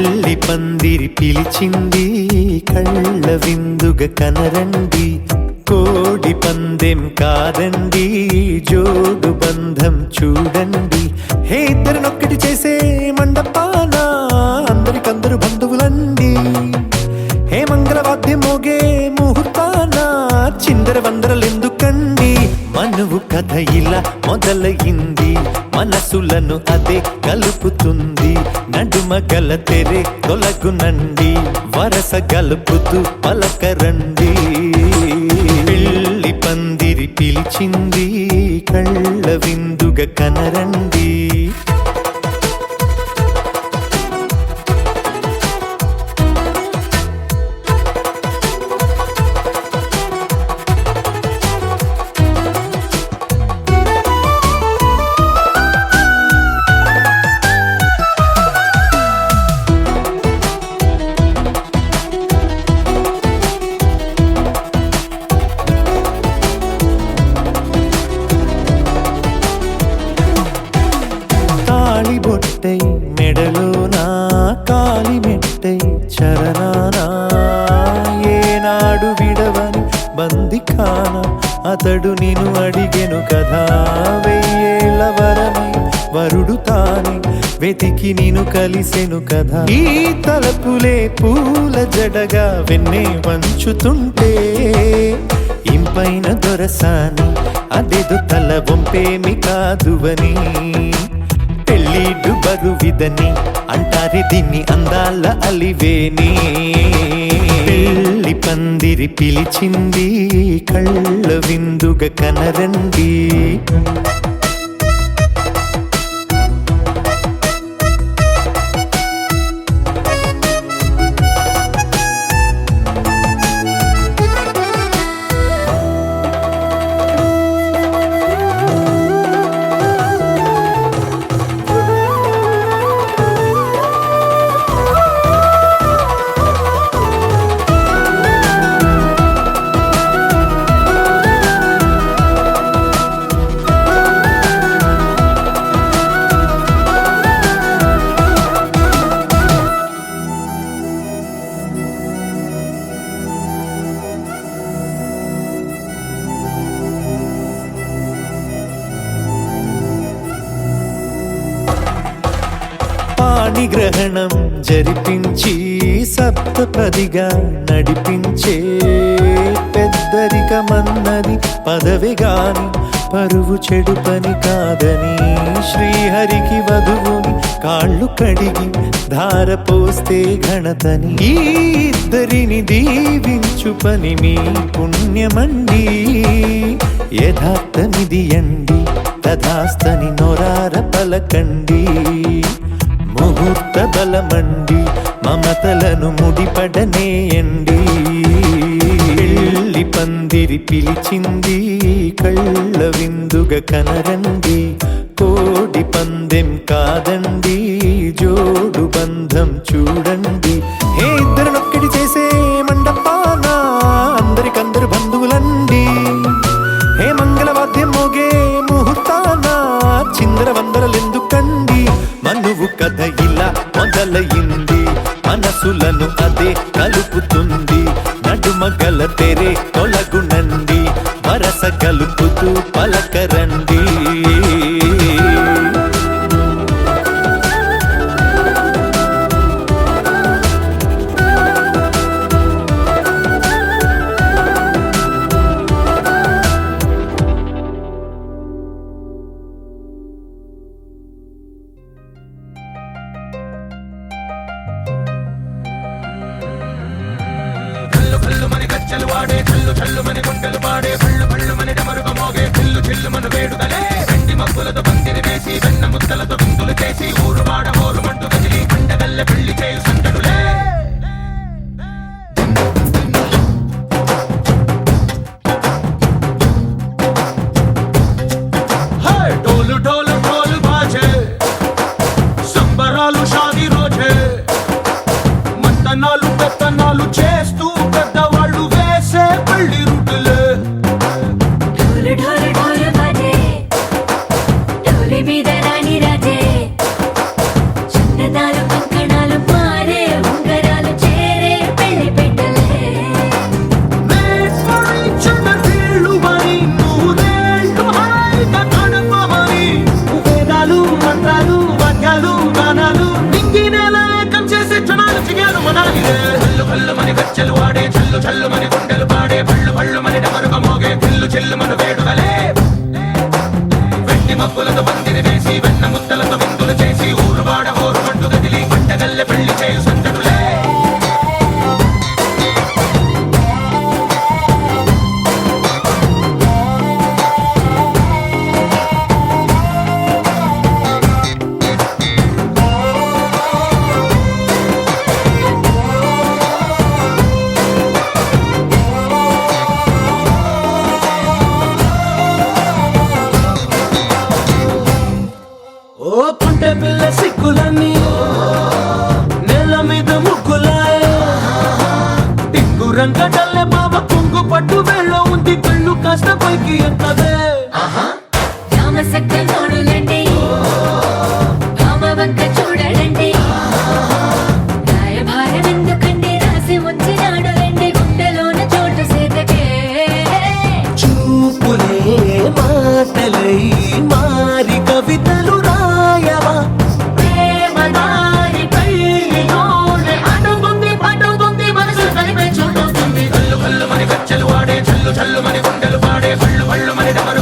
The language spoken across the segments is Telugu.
పెళ్లి పందిరి పిలిచింది కళ్ళ విందుగ కనరండి కోడి పందెం కాదండి జోడు బంధం చూడండి హే ఇద్దరినొక్కటి చేసే మండపాన అందరికందరు బంధువులండి హే మంగళవాద్యం మోగే ముహూర్తాన చిందర వందరలెందుకండి మనువు కథ ఇలా మొదలయింది మనసులను అదే కలుపుతుంది నడుమ గల తెరే తొలగునండి వరస గలుపుతూ పలకరండి పెళ్లి పందిరి పిలిచింది కళ్ళ విందుగ కనరండి బొట్టై మెడలోనా కాలి మెట్టై చరణానా ఏనాడు విడవని బందిఖాన అతడు నిన్ను అడిగెను కదా వెయ్యేళ్ళ వరమై వరుడు తానే వెతికి నిన్ను కలిసెను కదా ఈ తలపులే పూల జడగా వెన్నే వంచుతుంటే ఇంపైన దొరసాని అదేదో తల వంపేమి కాదువని పెళ్ళిడు బరువిదని అంటారే దీన్ని అందాల అలివేని పెళ్లి పందిరి పిలిచింది కళ్ళ విందుగ కనరండి పాణిగ్రహణం జరిపించి సప్తపదిగా నడిపించే పెద్దరికమన్నది పదవి గాని పరువు చెడు పని కాదని శ్రీహరికి వధువుని కాళ్ళు కడిగి ధార పోస్తే ఘనతని ఈ ఇద్దరిని దీవించు పని మీ పుణ్యమండి యథార్థమిది అండి తథాస్తని నొరార పలకండి ముహూర్త బలమండి మమతలను ముడిపడనేయండి పెళ్లి పందిరి పిలిచింది కళ్ళ విందుగ కనరండి కోడి పందెం కాదండి జోడు బంధం చూడండి హే ఇద్దరినొక్కటి చేసే మండపాన అందరికందరు బంధువులండి హే మంగళవాద్యం మోగే ముహూర్తాన చిందర వందరలెందుకండి మనువు కథ ఇలా మొదలయింది మనసులను అదే కలుపుతుంది నడుమ గల తెరే తొలగునండి వరస కలుపుతూ పలకరండి గజ్జలు వాడే కళ్ళు చల్లు మని గుండెలు పాడే పళ్ళు పళ్ళు మని డమరుగ మోగే చిల్లు చిల్లు మన వేడుదలే వెండి మబ్బులతో పందిరి వేసి వెన్న ముద్దలతో విందులు చేసి ఊరు వాడ మోరు మంటు కదిలి పండగల్ల పెళ్లి చేయు సందడులే డోలు డోలు డోలు బాజే సంబరాలు షాదీ రోజే మంతనాలు పెత్తనాలు చేస్తూ పెద్దవాళ్ళు వేసే పెళ్లి రూటులే ఢోలు ఢోలు ఢోలు బాజే ఢోలి మీద రాణి రాజే చిన్నదాలు కంకణాలు మారే చల్లు మని గుండెలు పాడే భళ్ళు భళ్ళు మని డమరుగ మోగే చిల్లు చిల్లు మన వేడుదలే వెండి మబ్బులతో పందిరి వేసి వెన్న ముద్దలతో విందులు చేసి ఊరు వాడ హోరు మండు గదిలి పంటగల్లె పెళ్లి చేయు సంతడులే ఓ పుంటె పిల్ల సిక్కులన్నీ నెల మీద ముగ్గులాయ టింగు రంగడల్లె బాబ కుంగు పట్టు వెళ్ళ ఉంది కళ్ళు కాస్త పైకి ఎక్కదే రామ సక్క నోడులండి రామ వంక చూడలండి రాయభారం ఎందుకండి రాసి ఉంచినాడు రండి గుండెలోన చోటు సేతకే చూపులే మాటలై మారి కవితలు రాయవా ప్రేమదారి పెళ్లిలోనే అడుగుంది పడుతుంది మనసు కలిపే చోటుంది కల్లు కల్లు మని గజ్జలు వాడే చల్లు చల్లు మని గుండెలు పాడే భళ్ళు భళ్ళు మని డమరు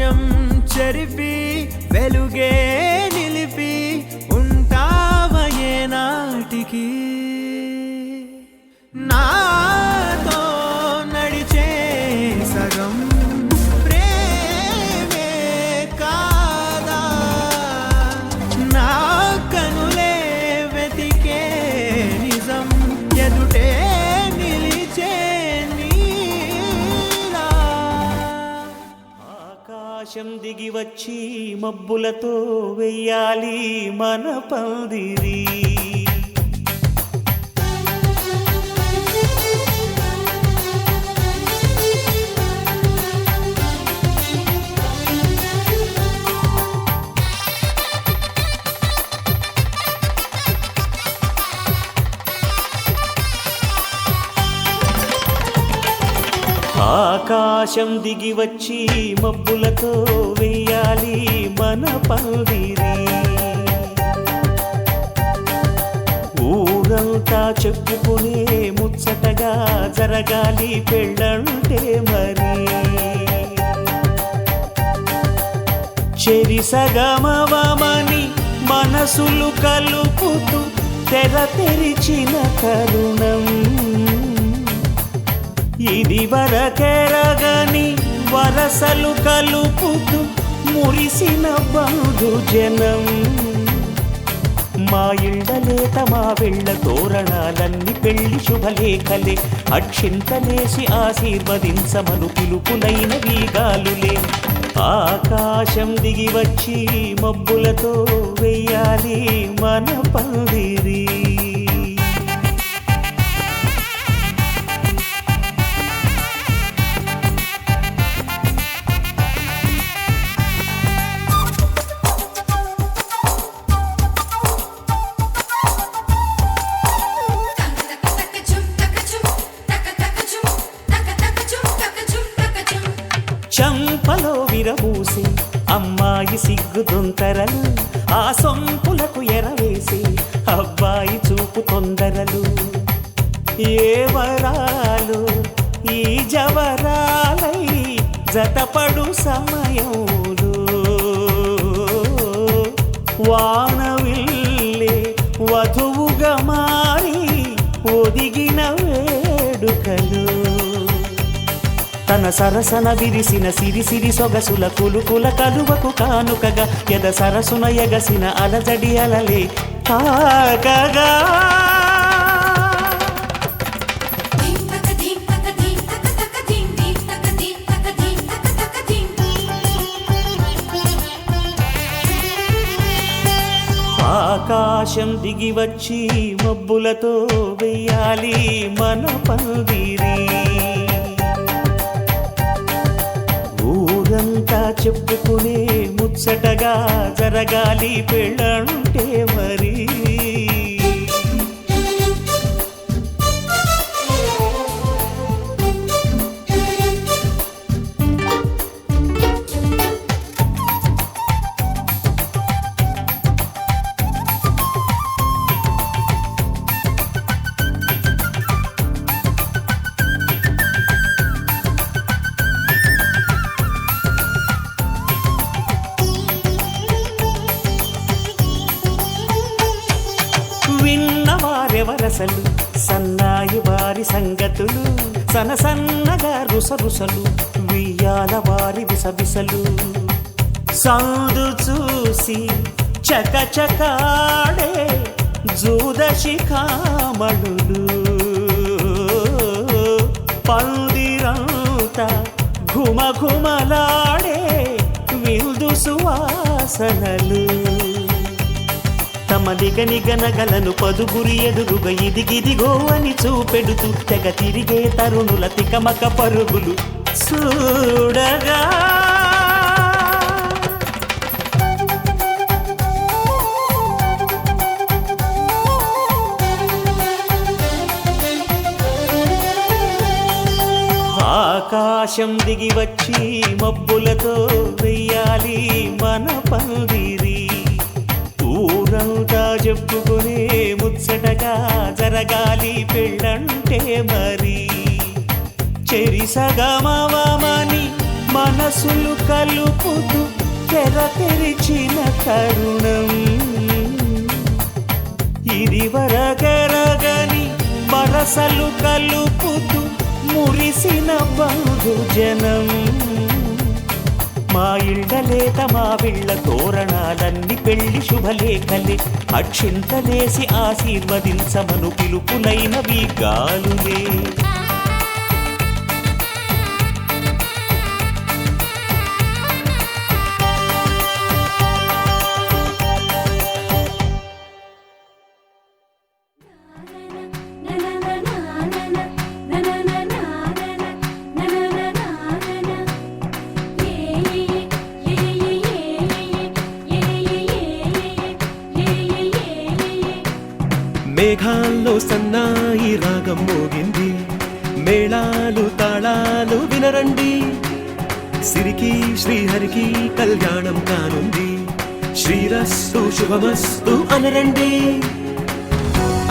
మౌనం చెరిపి వెలుగే నిలిపి ఉంటావయే నాటికి నాతో నడిచే సగం ప్రేమే కాదా నా కనులే వెతికే నిజం ఎదుటే నిలిచే నీలా ఆకాశం దిగి వచ్చి మబ్బులతో వెయ్యాలి మన పందిరి ఆకాశం దిగి వచ్చి మబ్బులతో వెయ్యాలి మన పందిరి ఊరంతా చెప్పుకునే ముచ్చటగా జరగాలి పెళ్ళంటే మరి చెరిసగమవమని మనసులు కలుపుతూ తెర తెరిచిన తరుణం ఇది వరకెరగని వరసలు కలుపుతూ మురిసిన బంధు జనం మా ఇళ్ళలేత మా వెళ్ళ తోరణాలన్నీ పెళ్లి శుభలేఖలే అక్షింతలేసి ఆశీర్వదించమను పిలుపులైన వీగాలులే ఆకాశం దిగి వచ్చి మబ్బులతో వెయ్యాలి మన పందిరి చంపలో విరబూసి అమ్మాయి సిగ్గుదొంతరలు ఆ సొంపులకు ఎరవేసి అబ్బాయి చూపు తొందరలు ఏ వరాలు ఈ జవరాలై జతపడు సమయంలో వానవిల్లే వధువుగా మారి ఒదిగిన వేడుకలు తన సరసన విరిసిన సిరిసిరి సొగసుల కులుకుల కలువకు కానుకగా ఎద సరసున ఎగసిన అలజడి అలలే తాకగా ఆకాశం దిగి వచ్చి మబ్బులతో వెయ్యాలి మన పందిరి ఊరంతా చెప్పుకునే ముచ్చటగా జరగాలి పెళ్ళంటే మరి విన్నవారెవరసలు సన్నాయి వారి సంగతులు సనసన్నగా రుసరుసలు వియ్యాల వారి విసవిసలు సౌదు చూసి చకచకాడే జూదశిఖామణులు పందిరంతా ఘుమఘుమలాడే విందు సువాసనలు తమ నిగనిగనగలను పదుగురి ఎదురుగా ఇదిగిదిగో అని చూపెడుతూ తెగ తిరిగే తరుణుల తికమక పరుగులు చూడగా ఆకాశం దిగి వచ్చి మబ్బులతో వెయ్యాలి మన పందిరి ఊరంతా చెప్పుకునే ముచ్చటగా జరగాలి పెళ్ళంటే మరి చెరిసగమవమని మనసులు కలుపుతూ తెర తెరిచిన తరుణం ఇది వరగరగని వరసలు కలుపుతూ మురిసిన బంధుజనం మా ఇళ్ళలేత మా విళ్ళ తోరణాలన్నీ పెళ్లి శుభలేఖలే అక్షింతలేసి ఆశీర్వదించమను పిలుపులైనవి గాలులే మేఘాల్లో సన్నాయి రాగం మోగింది మేళాలు తాళాలు వినరండి సిరికి శ్రీహరికి కళ్యాణం కానుంది శ్రీరస్తు శుభమస్తు అనరండి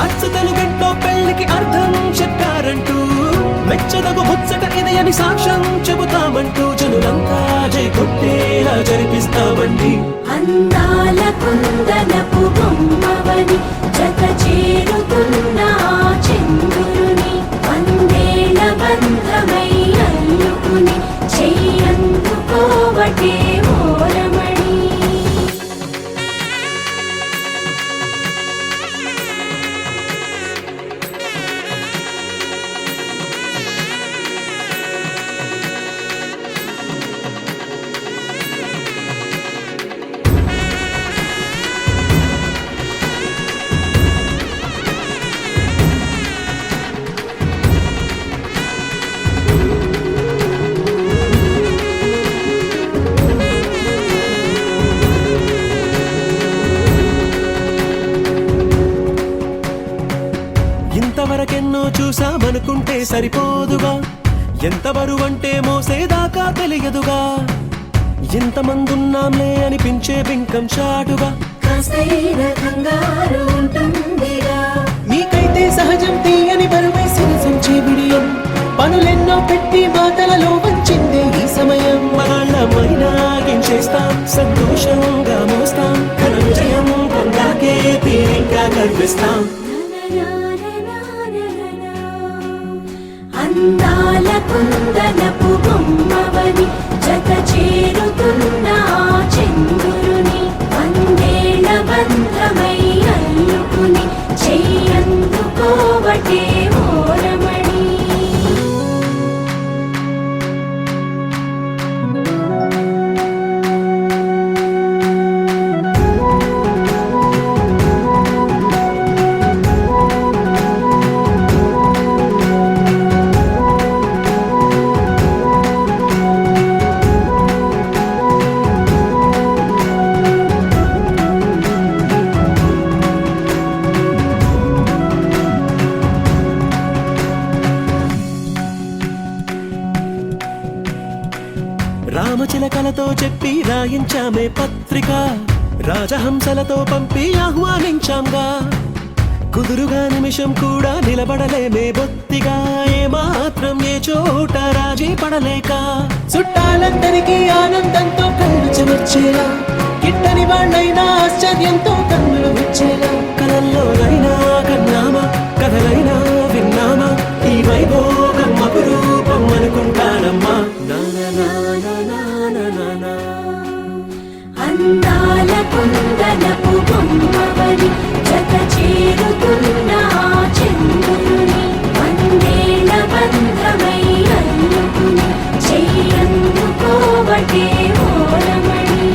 అచ్చతలు గంటో పెళ్లికి అర్థం చెప్పారంటూ మెచ్చదగు ముచ్చట ఇది అని సాక్ష్యం చెబుతామంటూ జనులంతా జై కొట్టేలా జరిపిస్తామండి అందాల కుందనపు బొమ్మవని జత చేరుతున్న చంద్రుని వందేళ్ల బంధమై అల్లుకుని చెయ్యందుకోవటే ఓరమణి ఇంతవరకెన్నో చూసామనుకుంటే సరిపోదుగా ఎంత బరువంటే మోసేదాకా తెలియదుగా ఇంతమందున్నాంలే అనిపించే బింకం చాటుగా కాస్తైన కంగారు ఉంటుందిగా మీకైతే సహజం తీయని బరువేసిన సంచే బిడియం పనులెన్నో పెట్టి మాటలలో వంచిందే ఈ సమయం మగాళ్ళమైనా ఏం చేస్తాం సంతోషంగా మోస్తాం ఘన విజయం పొందాకే తీరిగ్గా కనిపిస్తాం అందాల కుందనపు బొమ్మవని జత చేరుతున్న చంద్రుని వందేళ్ల బంధమై అల్లుకుని చెయ్యందుకోవటే ఓరమణి రామచిలకలతో చెప్పి రాయించామే పత్రిక రాజహంసలతో పంపి ఆహ్వానించాంగా కుదురుగా నిమిషం కూడా నిలబడలేమే బొత్తిగా ఏమాత్రం ఏ చోట రాజీ పడలేక చుట్టాలందరికీ ఆనందంతో కళ్ళు చెమర్చేలా గిట్టని వాళ్ళైనా ఆశ్చర్యంతో కన్నులు వచ్చేలా కలల్లోనైనా కన్నామా కథలైనా విన్నామా ఈ వైభోగం అపురూపం అనుకుంటానమ్మా అందాల కుందనపు బొమ్మవని జత చేరుతున్న చంద్రుని వందేళ్ల బంధమై అల్లుకుని చెయ్యందుకోవటే ఓరమణి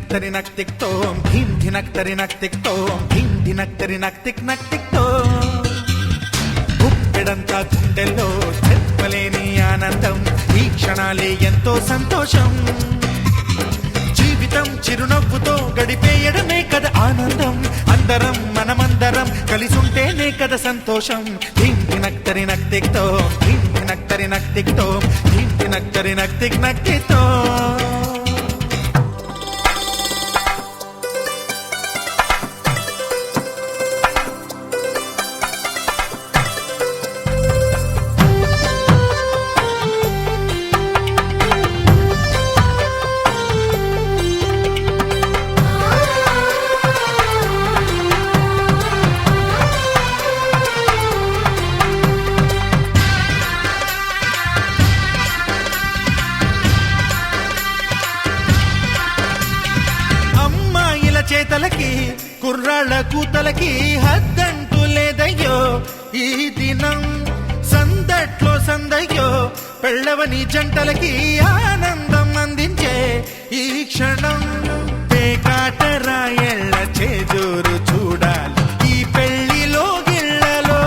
ధినక్ తిక్ తోం ధీం ధినక్ తిక్ తోం ధీం ధినక్ తిక్ తోం గుప్పెడంతా గుండెల్లో చెప్పలేని ఆనందం ఈ క్షణాలే ఎంతో సంతోషం జీవితం చిరునవ్వుతో గడిపేయడమే కదా ఆనందం అందరం మనమందరం కలిసుంటేనే కదా సంతోషం ధీం ధినక్ తిక్ తోం ధీం ధినక్ తిక్ తోం ధీం ధినక్ తిక్ తోం చేతలకి కుర్రాళ్ళ కూతలకి హద్దంటూ లేదయ్యో ఈ దినం సందట్లో సందయ్యో పెళ్ళవని జంటలకి ఆనందం అందించే ఈ క్షణం పేకాటరాయళ్ళ చేజోరు చూడాలి ఈ పెళ్లిలో గిళ్ళలో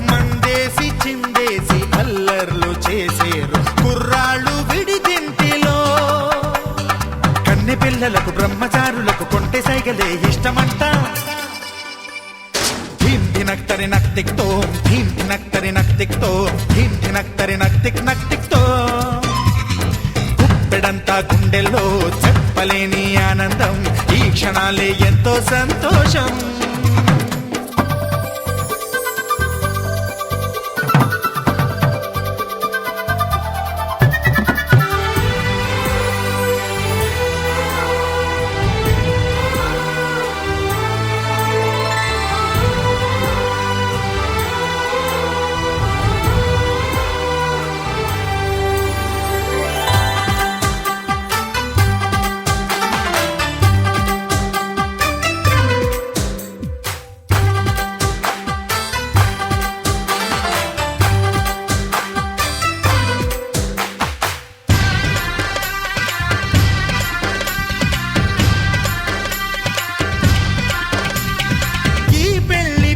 మందేసి చిందేసి అల్లర్లు చేసేరు కుర్రాళ్ళు విడిదింటిలో పిల్లలకు బ్రహ్మచారులకు కొంటె సైగలే ఇష్టమంట ధీం ధినక్ తిక్ తోం ధీం ధినక్ తిక్ తోం ధీం ధినక్ తిక్ తోం గుప్పెడంతా గుండెల్లో చెప్పలేని ఆనందం ఈ క్షణాలే ఎంతో సంతోషం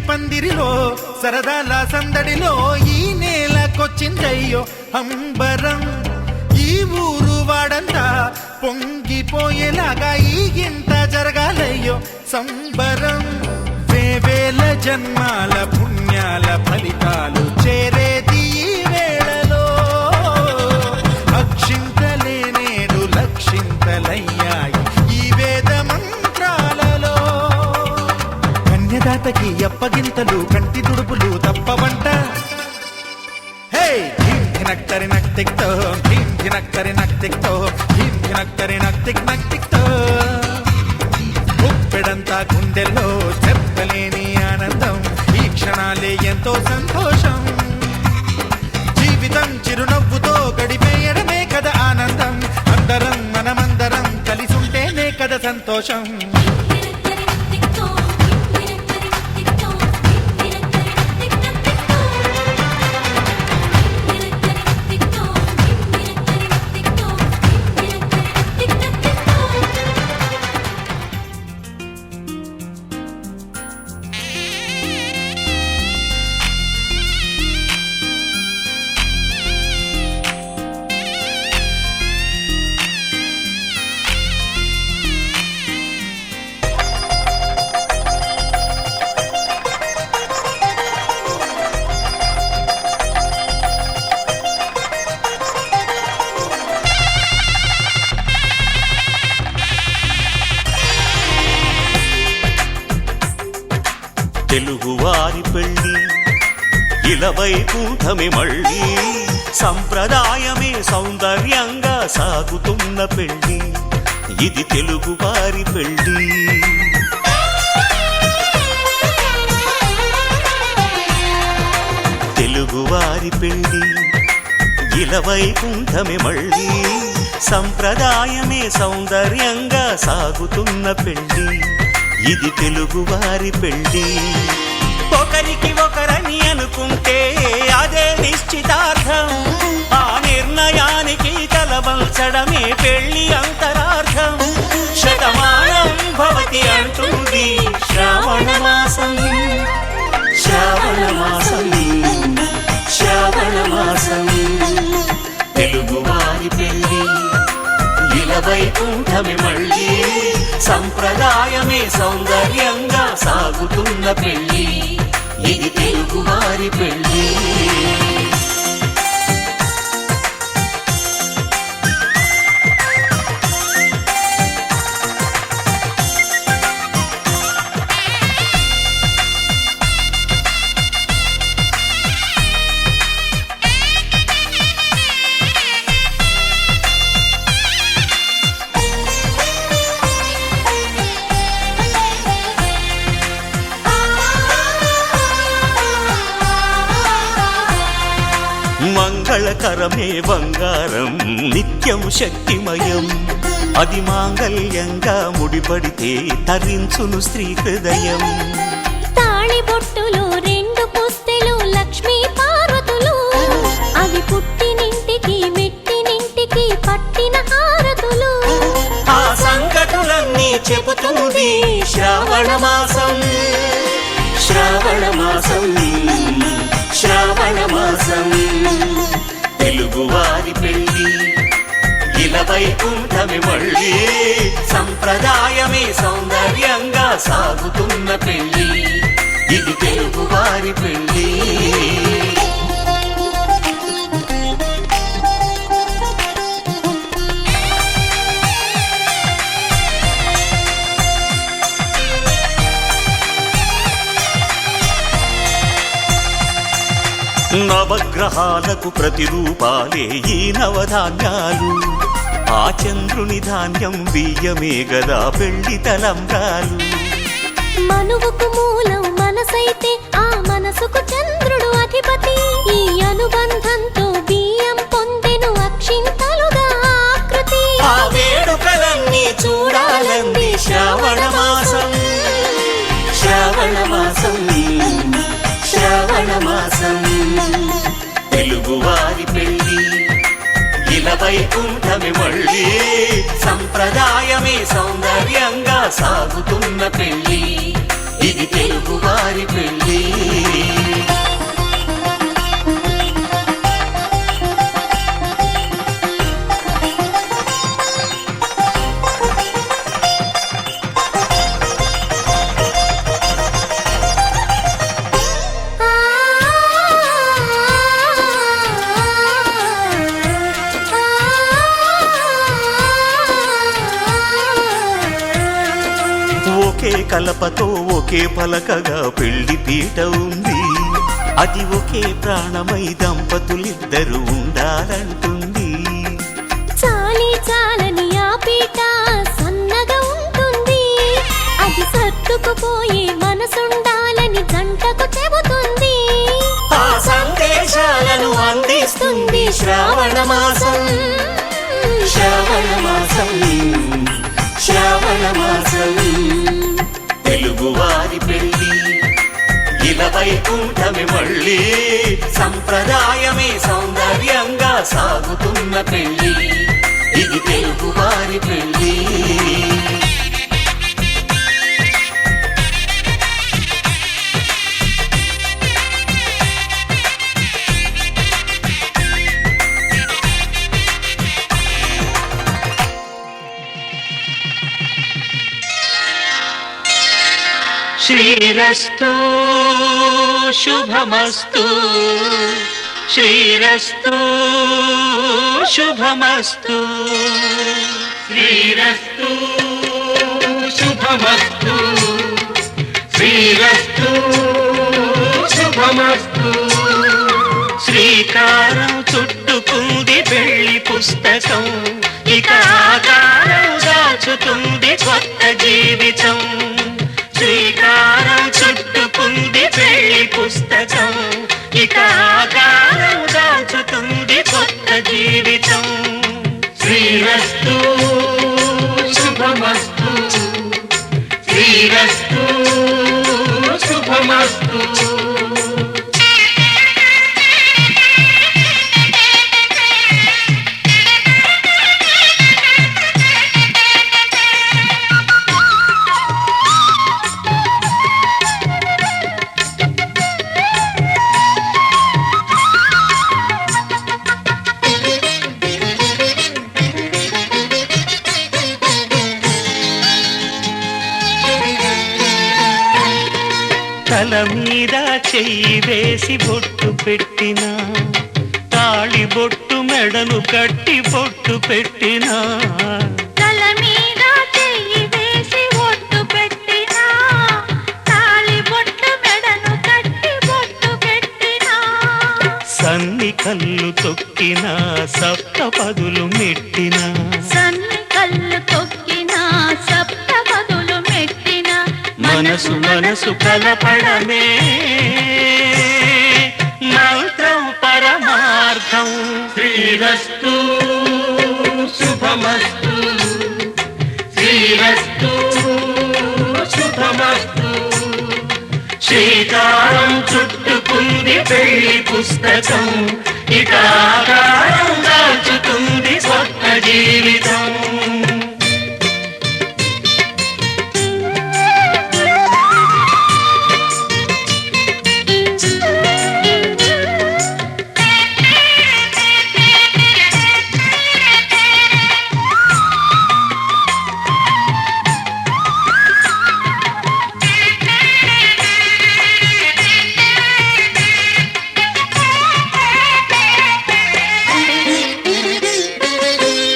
పందిరిలో సరదాల సందడిలో ఈ నేలకొచ్చిందయ్యో అంబరం ఈ ఊరు వాడంతా పొంగిపోయేలాగా ఈ గింత జరగాలయ్యో సంబరం వేవేల జన్మాల పుణ్యాల ఫలితాలు చేరేది ఈ వేళలో అక్షింతలే నేడు లక్షింతలయ్యాయి ఈ వేద మంత్రాలలో కన్యదాతకి అప్పగింతలు కంటి దుడుపులు తప్పవంట హే ధీం ధినక్ తిక్ తోం ధీం ధినక్ తిక్ తోం ధీం ధినక్ తిక్ తోం గుప్పెడంతా గుండెల్లో చెప్పలేని ఆనందం ఈ క్షణాలే ఎంతో సంతోషం జీవితం చిరునవ్వుతో గడిపేయడమే కదా ఆనందం అందరం మనమందరం కలిసుంటేనే కదా సంతోషం తెలుగువారి పెళ్ళి ఇలవైకుంఠమే మళ్ళీ సంప్రదాయమే సౌందర్యంగా సాగుతున్న పెళ్ళి ఇది తెలుగువారి పెళ్ళి తెలుగువారి పెళ్ళి ఇలవైకుంఠమే మళ్ళీ సంప్రదాయమే సౌందర్యంగా సాగుతున్న పెళ్ళి ఇది తెలుగువారి పెళ్ళి ఒకరికి ఒకరని అనుకుంటే అదే నిశ్చితార్థం ఆ నిర్ణయానికి తలవంచడమే పెళ్ళి అంతరార్థం మాసం తెలుగువారి పెళ్ళి ఇలా వైకుంఠమే మళ్ళీ సంప్రదాయమే సౌందర్యంగా సాగుతున్న పెళ్ళి ఇది తెలుగువారి పెళ్ళి మంగళకరమే బంగారం నిత్యం శక్తిమయం అది మాంగళ్యంగా ముడిపడితే తరించును స్త్రీ హృదయం తాళి బొట్టులు రెండు పుస్తెలు లక్ష్మీ పార్వతులు అవి పుట్టినింటికి మెట్టినింటికి పట్టిన హారతులు ఆ సంగతులన్నీ చెబుతుంది శ్రావణ మాసం శ్రావణ మాసం శ్రావణ మాసం తెలుగువారి పెళ్ళి ఇలా వైకుంఠమే మళ్ళీ సంప్రదాయమే సౌందర్యంగా సాగుతున్న పెళ్ళి ఇది తెలుగువారి పెళ్ళి నవగ్రహాలకు ప్రతిరూపాలే ఈ నవధాన్యాలు ఆ చంద్రుని ధాన్యం బియ్యమే గదా పెళ్లి తలంబ్రాలు మనువుకు మూలం మనసైతే ఆ మనసుకు చంద్రుడు అధిపతి ఈ అనుబంధంతో బియ్యం పొందెను అక్షింతలుగా ఆకృతి ఆ వేడుకలన్నీ చూడాలంది శ్రావణ మాసం శ్రావణ మాసం శ్రావణ మాసం తెలుగువారి పెళ్ళి ఇలా వైకుంఠమే మళ్ళీ సంప్రదాయమే సౌందర్యంగా సాగుతున్న పెళ్ళి ఇది తెలుగువారి పెళ్ళి ఒకే కలపతో ఒకే పలకగా పెళ్లి పీట ఉంది అది ఒకే ప్రాణమై దంపతులిద్దరు ఉండాలంటుంది చాలి చాలని ఆ పీట సన్నగా ఉంటుంది అది సర్దుకుపోయే మనసుండాలని జంటకు చెబుతుంది ఆ సందేశాలను అందిస్తుంది శ్రావణ మాసం శ్రావణ మాసం శ్రావణ మాసం తెలుగువారి పెళ్ళి ఇలా వైకుంఠమే మళ్ళీ సంప్రదాయమే సౌందర్యంగా సాగుతున్న పెళ్ళి ఇది తెలుగువారి పెళ్ళి శ్రీరస్తు శుభమస్తు శ్రీరస్తు శుభమస్తు శ్రీరస్తు శుభమస్తు శ్రీరస్తు శుభమస్తు శ్రీకారం చుట్టుకుంది పెళ్లి పుస్తకం ఇక ఆకారం దాచుతుంది కొత్త జీవితం శ్రీకారం చుట్టుకుంది పెళ్లి పుస్తకం ఇక ఆకారం దాచుతుంది కొత్త జీవితం శ్రీరస్తు శుభమస్తు శ్రీరస్తు శుభమస్తు చెయ్యి వేసి బొట్టు పెట్టినా తాళి బొట్టు మెడను కట్టి బొట్టు పెట్టినా తల మీద చెయ్యి వేసి ఒట్టు పెట్టినా తాళి బొట్టు మెడను కట్టి బొట్టు పెట్టినా సన్ని కళ్ళు తొక్కినా సప్త పదులు మెట్టినా సన్ని కళ్ళు తొక్కినా సప్త పదులు మెట్టినా మనసు మనసు కలపడమే మంత్రం పరమార్థం శ్రీరస్తు శుభమస్తు శ్రీరస్తు శుభమస్తు శ్రీకారం చుట్టుకుంది పెళ్లి పుస్తకం ఇక ఆకారం దాల్చుతుంది స్వప్న జీవితం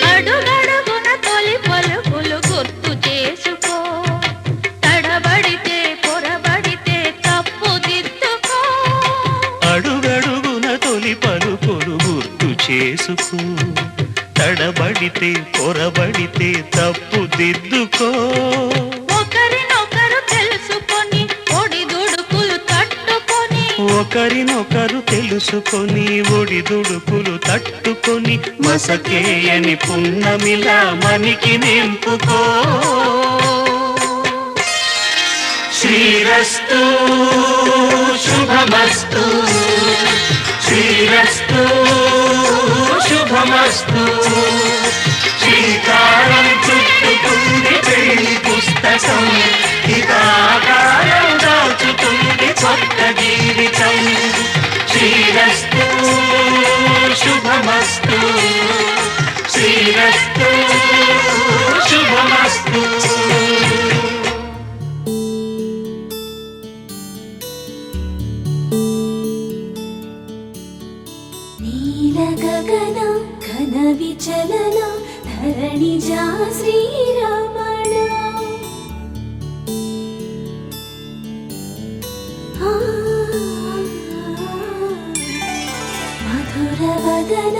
అడుగడుగున తొలి పలుకులు గుర్తు చేసుకో తడబడితే పొరబడితే తప్పు దిద్దుకో అడుగడుగున తొలి పలుకులు గుర్తు చేసుకో తడబడితే పొరబడితే తప్పు దిద్దుకో ఒకరినొకరు తెలుసుకొని ఒడిదుడుకులు తట్టుకొని ఒకరినొకరు తెలుసుకొని ఒడిదుడుకులు తట్టుకొని మసకేయని పున్నమిలా మనికి నింపుకో శ్రీరస్తు శుభమస్తు శ్రీరస్తు శుభమస్తు శ్రీకారం చుట్టుకుంది పెళ్లి పుస్తకం ఇదాకారం దాచుతుంది కొత్త జీవితం శ్రీరస్తు శుభమస్తు శ్రీరస్తు శుభమస్తు నీల గగన ఘన విచలన ధరణిజా శ్రీరమణ మధుర వదన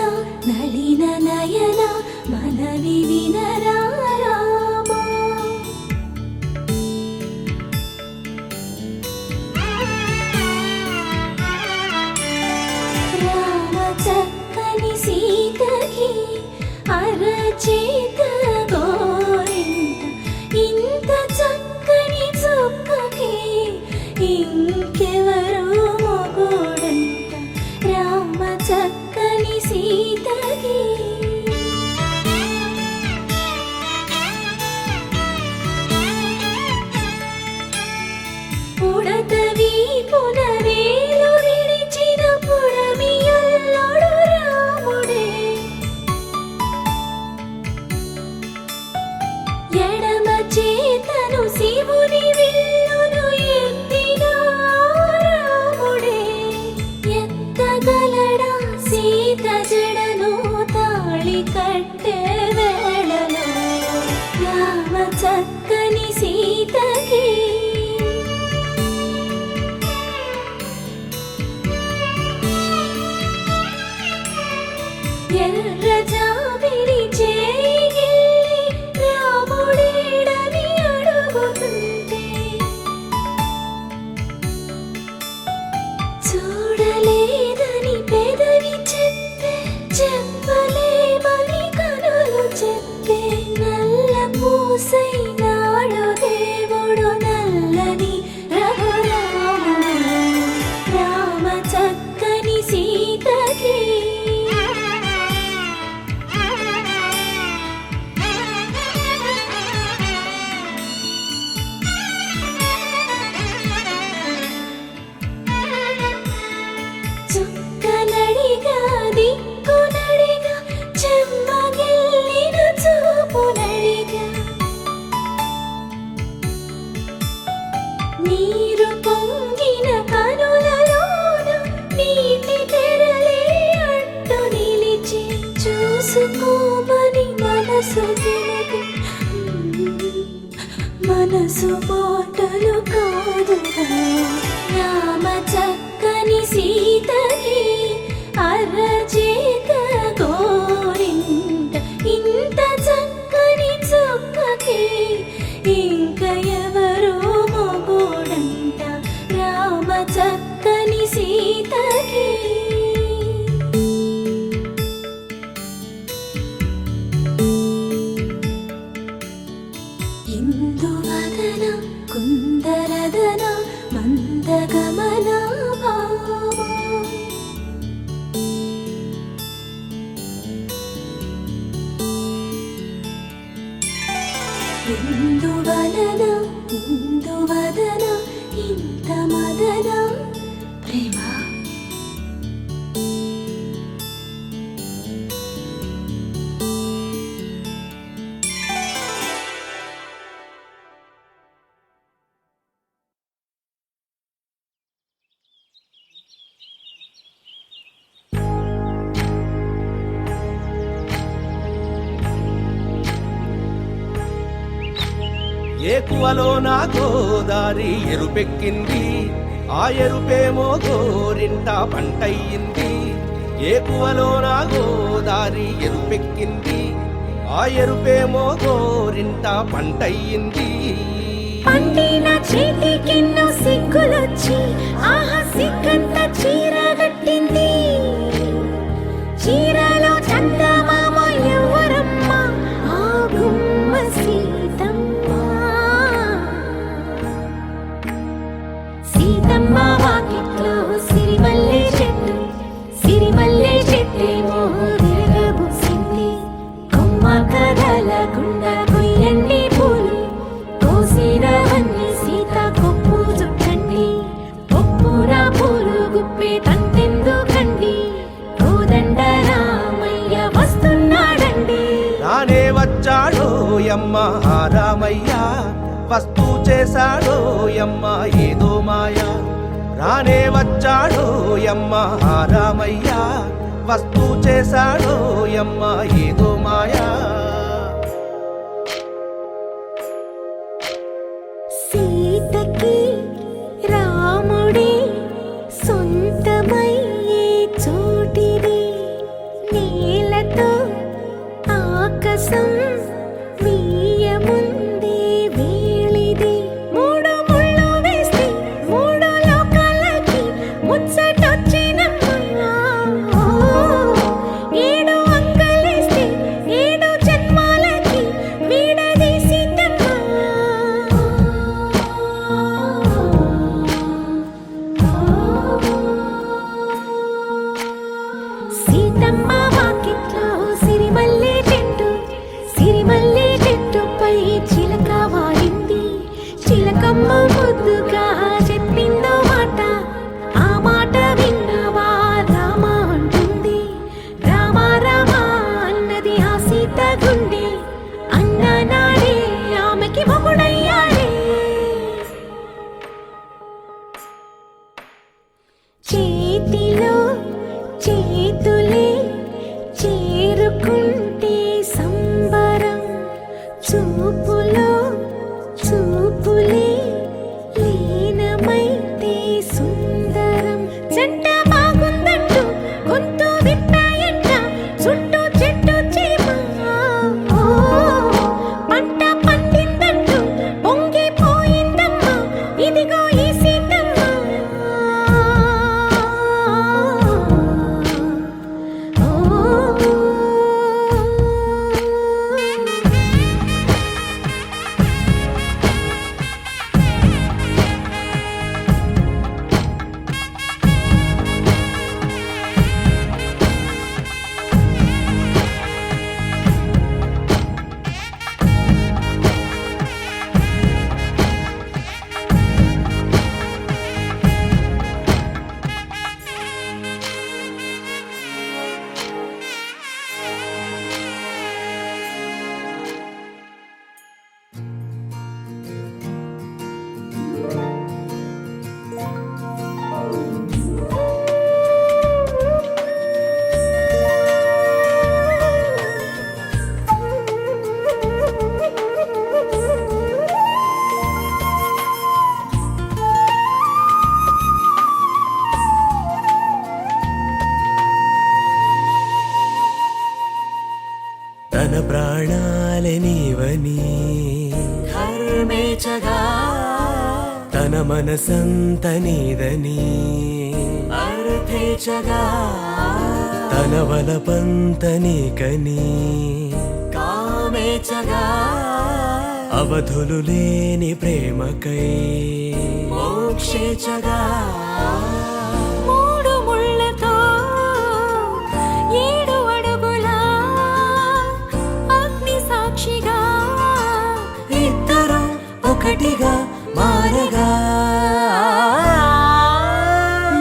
నళిన నయన మనవి వినరా రామా రామ చక్కని సీతకి అరచేత గోరింట ఇంత చక్కని చుక్కకి ఇంకెవరో మొగుడంట రామ చక్కని సీతకి ఉడత వీపున వేలు విడిచిన పుడమియల్లుడు రాముడే ఎడమ చేతను శివుని విల్లును ఎత్తిన రాముడే ఎత్తగలడా సీత జడను తాళి కట్టే వేళలో రామ చక్కని సీతకి ఎర్ర జాబిలి చేయి రాముడేడని అడుగుతుంటే చూడలేదని పెదవి చెప్పే చెప్పలేమని కనులు చెప్పే నల్ల పూసై నాడు దేవుడు నల్లని రఘురాముడు రామ చక్కని సీతకి తెలుసుకోమని మనసు తెలిపి మనసు మాటలు కాదుగా రామ చక్కని సీతకి అరచేత గోరింట ఇంత చక్కని చుక్కకి ఇంక ఎవరో మొగోడంట రామ చక్కని సీతకి ఇందువదన కుందరదన మందగమన భామా ఇందువలన ఇందువదన ఇంత మదన ప్రేమ ఏకువలో నా గోదారి ఎరుపెక్కింది ఆ ఎరుపేమో గోరింట పంటయ్యింది ఏకువలో నా గోదారి ఎరుపెక్కింది ఆ ఎరుపేమో గోరింట పంటయ్యింది పండిన చేతికెన్నో సిగ్గులొచ్చి ఆహా సిగ్గంత చీర కట్టింది చీరలో చందమామ ఎవరమ్మ ఆ గుమ్మ సీతమ్మ సీతమ్మ వాకిట్లో సిరిమల్లె చెట్టేమో విరగబూసింది కొమ్మ కదలకుండా కొయ్యండి పూలు కోసిరవన్నీ సీత కొప్పు చుట్టండి పొప్పున పూలు గుప్పే తంతెందుకండి కోదండ రామయ్య వస్తున్నాడండి రానే వచ్చాడో యమ్మ ఆ రామయ్య వస్తూ చేశాడో యమ్మ ఏదో మాయ రానే వచ్చాడో యమ్మ ఆ రామయ్య వస్తూ చేశాడో యమ్మ ఏదో మాయా సీతకి రాముడే సొంతమయ్యే చోటిది నేలతో ఆకాశం వీయముందే వేళిది మూడు ముళ్ళు వేస్తే మూడు లోకాలకి ముచ్చటొచ్చినమ్మా ఏడు అంకలేస్తే ఏడు జన్మాలకి వీడదీసి సీతమ్మ వాకిట్లో సిరిమల్లె చెట్టుపై చిలక వాడింది చిలకమ్మ ముద్దుగా చెప్పిందో మాట ఆ మాట విన్నవా రామ అంటుంది రామ రామ అన్నది ఆ సీత గుండె అన్న నాడే ఆమెకి మొగుడయ్యాడే చేతిలో చేతులే తన ప్రాణాలే నీవని ధర్మేచగా తన మనసంత నీదని అర్థేచగా తన వలపంత నీకని కామేచగా అవధులు లేని ప్రేమకై మోక్షేచగా మూడు ముళ్ళతో 7 అడుగుల అగ్ని సాక్షిగా ఇద్దరు ఒకటిగా మారగా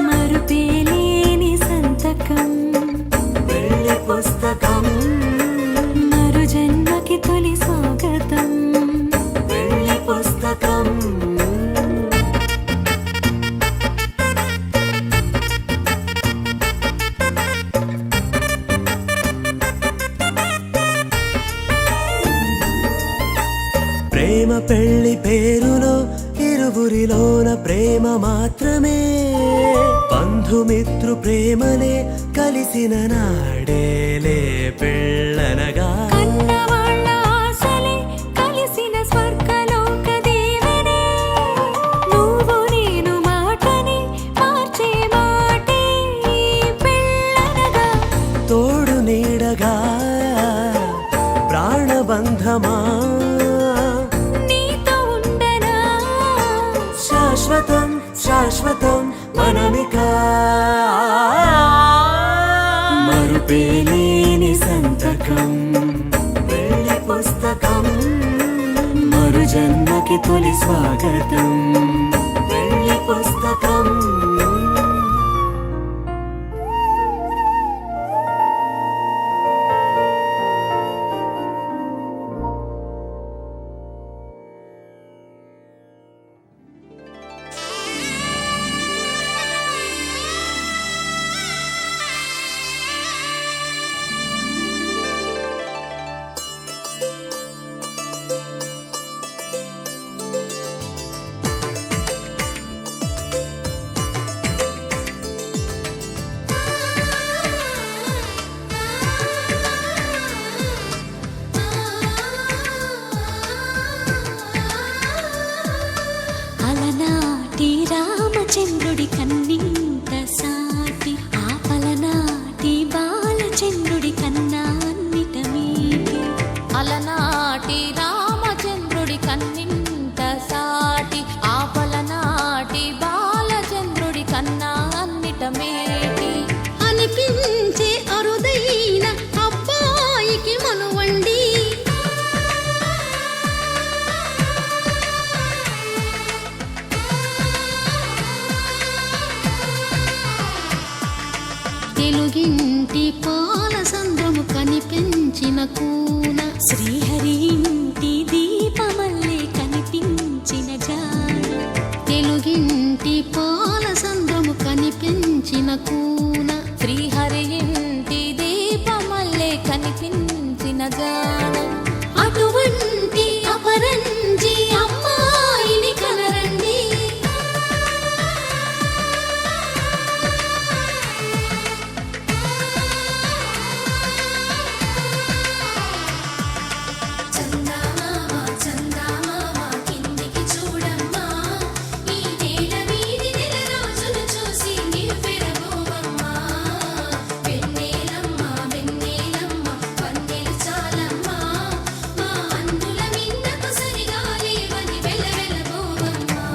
మరుపేలేని సంతకం వెళ్ళి పుస్తకం మరు జన్మకి తొలి స్వాగతం వెళ్ళి పుస్తకం ప్రేమ పెళ్లి పేరులో ఇరువురిలోన ప్రేమ మాత్రమే బంధుమిత్రు ప్రేమలే కలిసిన నాడేలే పెళ్ళనగా కన్నవాళ్ళ ఆశలే కలిసిన స్వర్గలోక దీవెనే నువ్వు నేను మాటని మార్చే మాటే పెళ్ళనగా తోడు నీడగా ప్రాణబంధమా నీతో ఉండనా శాశ్వతం శాశ్వతం మనమిక మరుపేలేని సంతకం వెళ్ళి పుస్తకం మరు జన్మకి తొలి స్వాగతం వెళ్ళి పుస్తకం అలనాటి రామచంద్రుడి కన్నింత సాటి ఆపలనాటి బాలచంద్రుడి కన్నా అన్నిట మీటి అలనాటి రామచంద్రుడి కన్నింత సాటి ఆపలనాటి బాలచంద్రుడి కన్నా అన్నిట మేటి అనిపించే అరుదైన అబ్బాయికి మనువండి తెలుగింటి పాల సంద్రము కనిపించిన కూన శ్రీహరి ఇంటి దీపమల్లే కనిపించిన జాన తెలుగింటి పాల సంద్రము కనిపించిన కూన శ్రీహరి ఇంటి దీపమల్లే కనిపించిన జాన అటువంటి అపరంజి అమ్మాయిని కనరండి చందమామ కిందికి చూడమ్మా ఈ నేల వీధి నెల రోజులు చూసి నివ్వెరబోవమ్మా వెన్నెలమ్మ వెన్నెలమ్మ వన్నెలు చాలమ్మా మా అందుల మిన్నకు సరిగా లేవని వెలవెలబోవమ్మా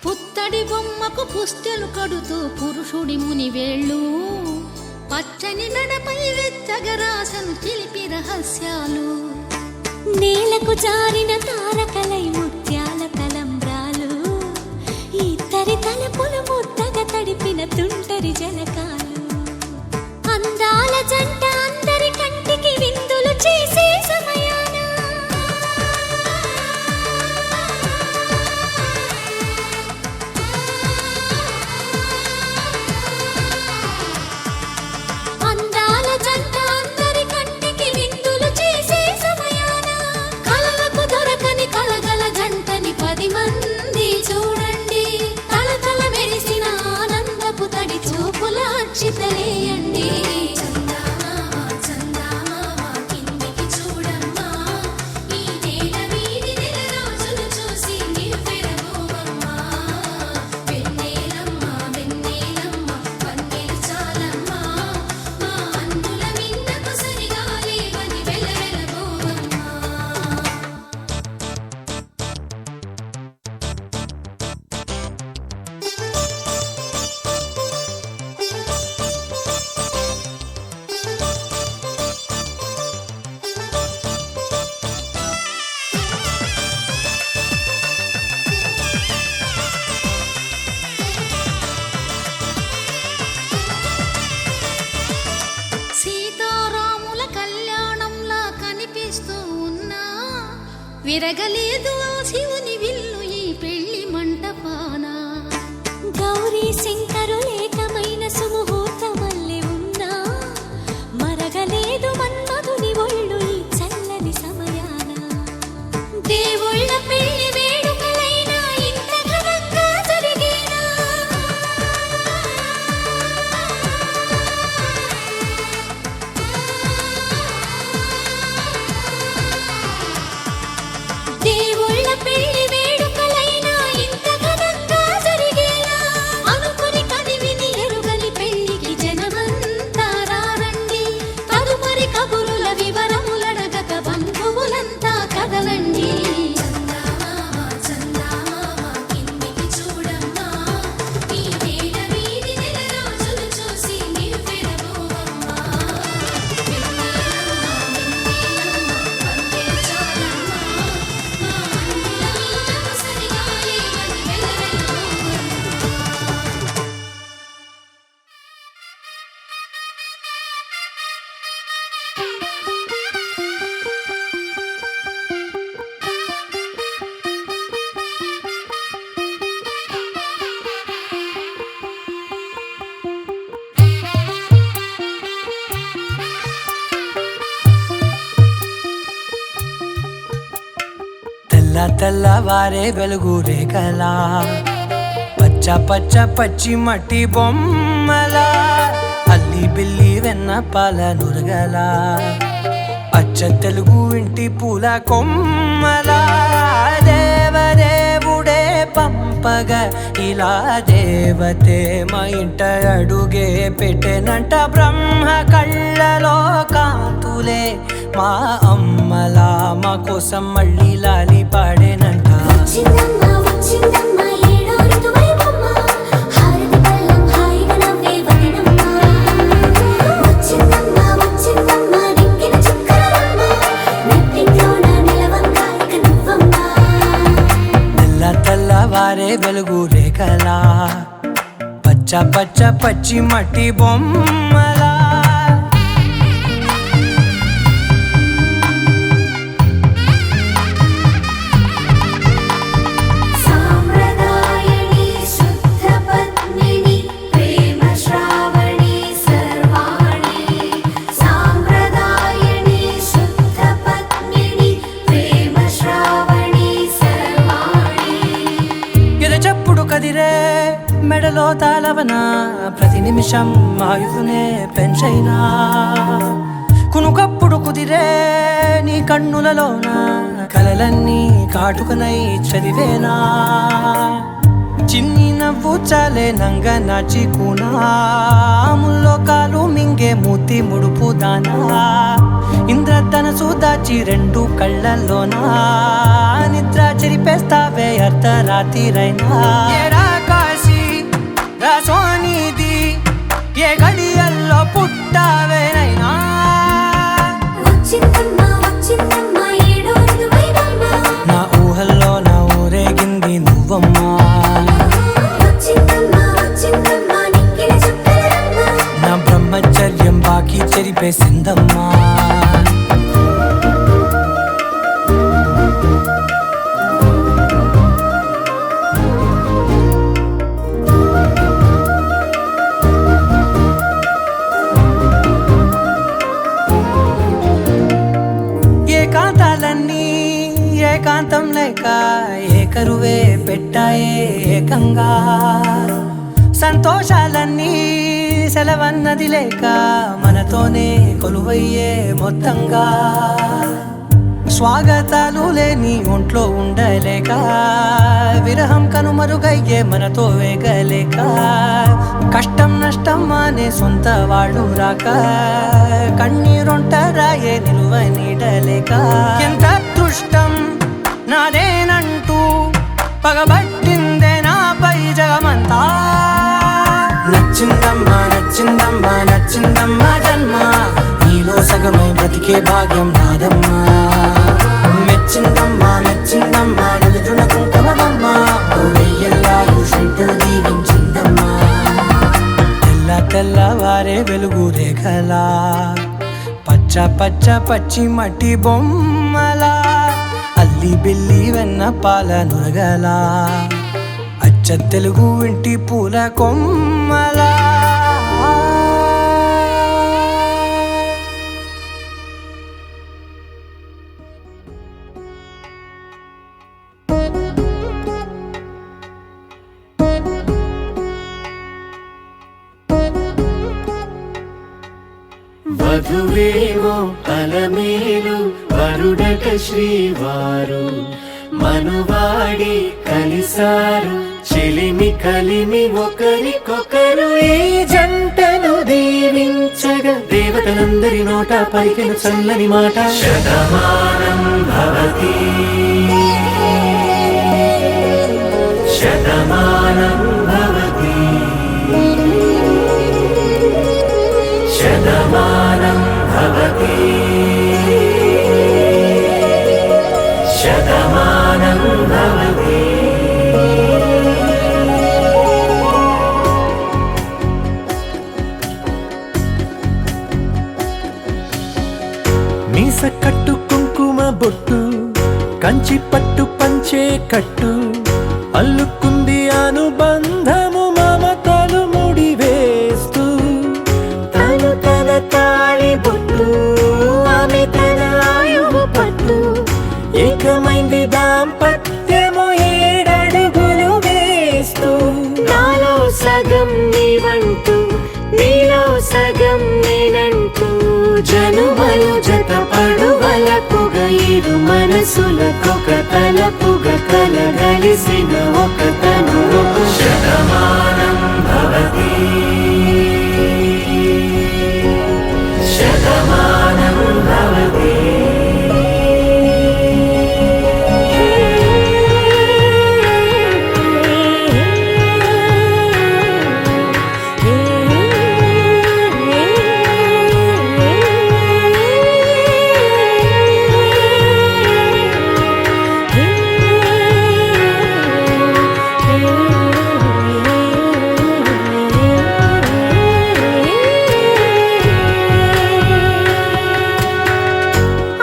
పుత్తడి బొమ్మకు పుస్తెలు కడుతూ పురుషుడి ముని వేళ్ళు పచ్చని నడపై వెచ్చగరాసను చిలిపి రహస్యాలు నేలకు జారిన తారకలై ముత్యాల తలంబ్రాలు ఇద్దరి తలపులు ముద్దగా తడిపిన తుంటరి జలకాలు అందాల జంట అందరి కంటికి విందులు విరగలేదు ఆ శివుని విల్లు ఈ పెళ్లి మంటపాన. గౌరీ శంకరులేకమైన సుముహూర్తమల్లె ఉన్నా మరగలేదు మన్మధుని ఒళ్ళు ఈ చల్లని సమయాన. దేవుళ్ళ పెళ్లి వేడుకలైనా ఇంత ఘనంగా జరిగేనా? దేవుళ్ళ పెళ్లి వేడుకలైనా ఇంత ఘనంగా జరిగేనా? అనుకుని కదివిని ఎరుగని పెళ్లికి జనమంతా రారండి. తదుపరి కబురుల వివరములడగక బంధువులంతా కదలండి. చందమామ చందమామ కిందికి చూడమ్మా, ఈ వేళ వీధి నెల రోజులు చూసి నివ్వెరపోవమ్మా. వెన్నెలమ్మ వెన్నెలమ్మ వందే చాలమ్మా, మా అన్నుల నీడను సరిగా లేవని వెల్లవెల్లిపోవమ్మా. తెల్ల తెల్లవారే వెలుగు రేఖలా, పచ్చ పచ్చ పచ్చి మట్టి బొమ్మలా, అల్లి బిల్లి వెన్న పాల నురగలా, అచ్చ తెలుగు ఇంటి పూల కొమ్మలా, దేవదేవుడే పంపగా ఇలా దేవతే మా ఇంట అడుగే పెట్టెనంట. బ్రహ్మ కళ్ళలో కాంతులే మా అమ్మలా మా కోసం మళ్ళీ లాలి పాడేనంట. వచ్చిందమ్మా వచ్చిందమ్మా ఏడో ఋతువైవమ్మ, హారతి పళ్ళం హాయిగా నవ్వే వదినమ్మ. వచ్చిందమ్మా వచ్చిందమ్మా నెక్కిన చుక్కలమ్మ, నెట్టింట్లోన నిలవంగా ఇక నువ్వమ్మా. తెల్ల తెల్లవారే వెలుగు రేఖలా, పచ్చ పచ్చ పచ్చి మట్టి బొమ్మలా. సాంప్రదాయని శుద్ధ పద్మిని ప్రేమ శ్రావణి సర్వాణి. సాంప్రదాయని శుద్ధ పద్మిని ప్రేమ శ్రావణి సర్వాణి. ఎరచప్పుడు కదిరే మెడలో తాళవన, ప్రతి నిమిషం ఆయువునే పెంచైనా. కునుకప్పుడు కుదిరే నీ కన్నులలోన, కలలన్నీ కాటుకనై చదివేనా. చిన్ని నవ్వు చాలే నంగ నాచి కూనాముల్లో కాలు మింగే మూతి ముడుపు దానా. ఇంద్రధనసు దాచి రెండు కళ్ళల్లోనా, నిద్ర చెరిపేస్తావే అర్ధరాత్రిరైనా. ఏరా కాశీ రా సోనిది, ఏ గడియల్లో పుట్టావేనైనా. వచ్చిందమ్మా వచ్చిందమ్మా ఏడో ఋతువైవమ్మ, నా ఊహల్లో నా ఊరేగింది నువ్వమ్మా. వచ్చిందమ్మా వచ్చిందమ్మా నెక్కిన చుక్కలమ్మ. నా బ్రహ్మచర్యం బాకీ చెరిపేసిందమ్మా. ఏకాంతాలన్నీ ఏకాంతం లేక ఏకరువే పెట్టాయే ఏకంగా. సంతోషాలన్నీ సెలవన్నది లేక మనతోనే కొలువయ్యే మొత్తంగా. స్వాగతాలు లేని ఒంట్లో ఉండలేక, విరహం కనుమరుగయ్యే మనతో వేగలేక. కష్టం నష్టం అనే సొంత వాళ్ళు రాక, కన్నీరొంటరాయే నిలువ నీడలేక. ఎంత అదృష్టం నాదేనంటూ పగబట్టిందే నాపై జగమంతా. నచ్చిందమ్మా నచ్చిందమ్మా నచ్చిందమ్మా జన్మ, నీలో సగమై బ్రతికే భాగ్యం నాదమ్మా. మెచ్చిందమ్మా మెచ్చిందమ్మా నిలుచున కుంకుమమ్మా, వెయ్యల్లాగు శంకులు దీవించిందమ్మా. తెల్ల తెల్లవారే వెలుగు రేఖలా, పచ్చ పచ్చ పచ్చి మట్టి బొమ్మలా, అల్లి అల్లి బిల్లి వెన్న పాల నురగల అచ్చ తెలుగు ఇంటి పూల కొమ్మలా వధువేమో అలమేలు వరుడట శ్రీవారు మనువాడి కలిసారు చెలిమి కలిమి ఒకరికొకరు ఈ జంటను దీవించగా దేవతలందరి నోట పలికిన చల్లని మాట శతమానం భవతి శతమానం భవతి శతమానం భవతి శతమానం భవతి మీస కట్టు కుంకుమ బొట్టు కంచి పట్టు పంచే కట్టు అల్లుకుంది అనుబంధము మమతలు ముడివేస్తూ తను తన తాళి బొట్టు ఆమె తన ఆయువు పట్టు ఏకమైంది దాంపత్యము 7 అడుగులు వేస్తూ నాలో సగం నీవంటూ నీలో సగం నేనంటూ జనుమలు జతపడు వలపుగ ఇరు మనసులకొక తలపుగ కలగలిసిన ఒక తను శతమానం భవతి శతమానం భవతి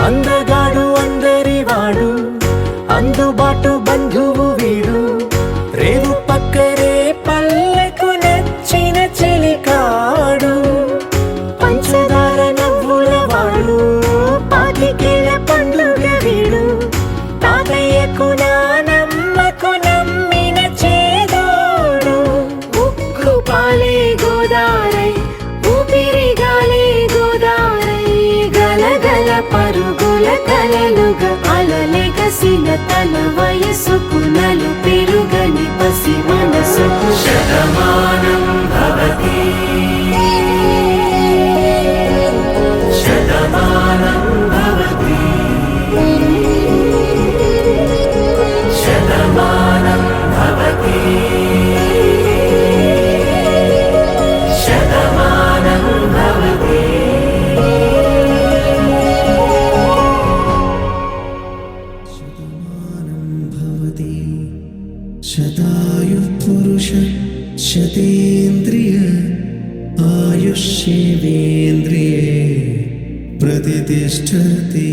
అందగాడు అందరి వాడు అందుబాటు బంధువు వీడు రేవు పక్కరే పల్లెకు నచ్చిన చెలికాడు పంచదార నవ్వుల వాడు పాతికేల పండుగ వీడు తాతయ్యకు నానమ్మకు నమ్మిన చేదోడు ఉక్కు పాలే గోదారై ఊపిరి గాలే గోదారై గలగల పరుగుల కలలుగా అలలెగసిన తన వయసుకు నలు పెరుగని పసి మనసుకు శతమానం భవతి శతమానం భవతి శతమానం భవతి శతమానం భవతి భవతి శతాయు పురుష శతేంద్రియ ఆయుష్యేంద్రియే ప్రతిష్టతి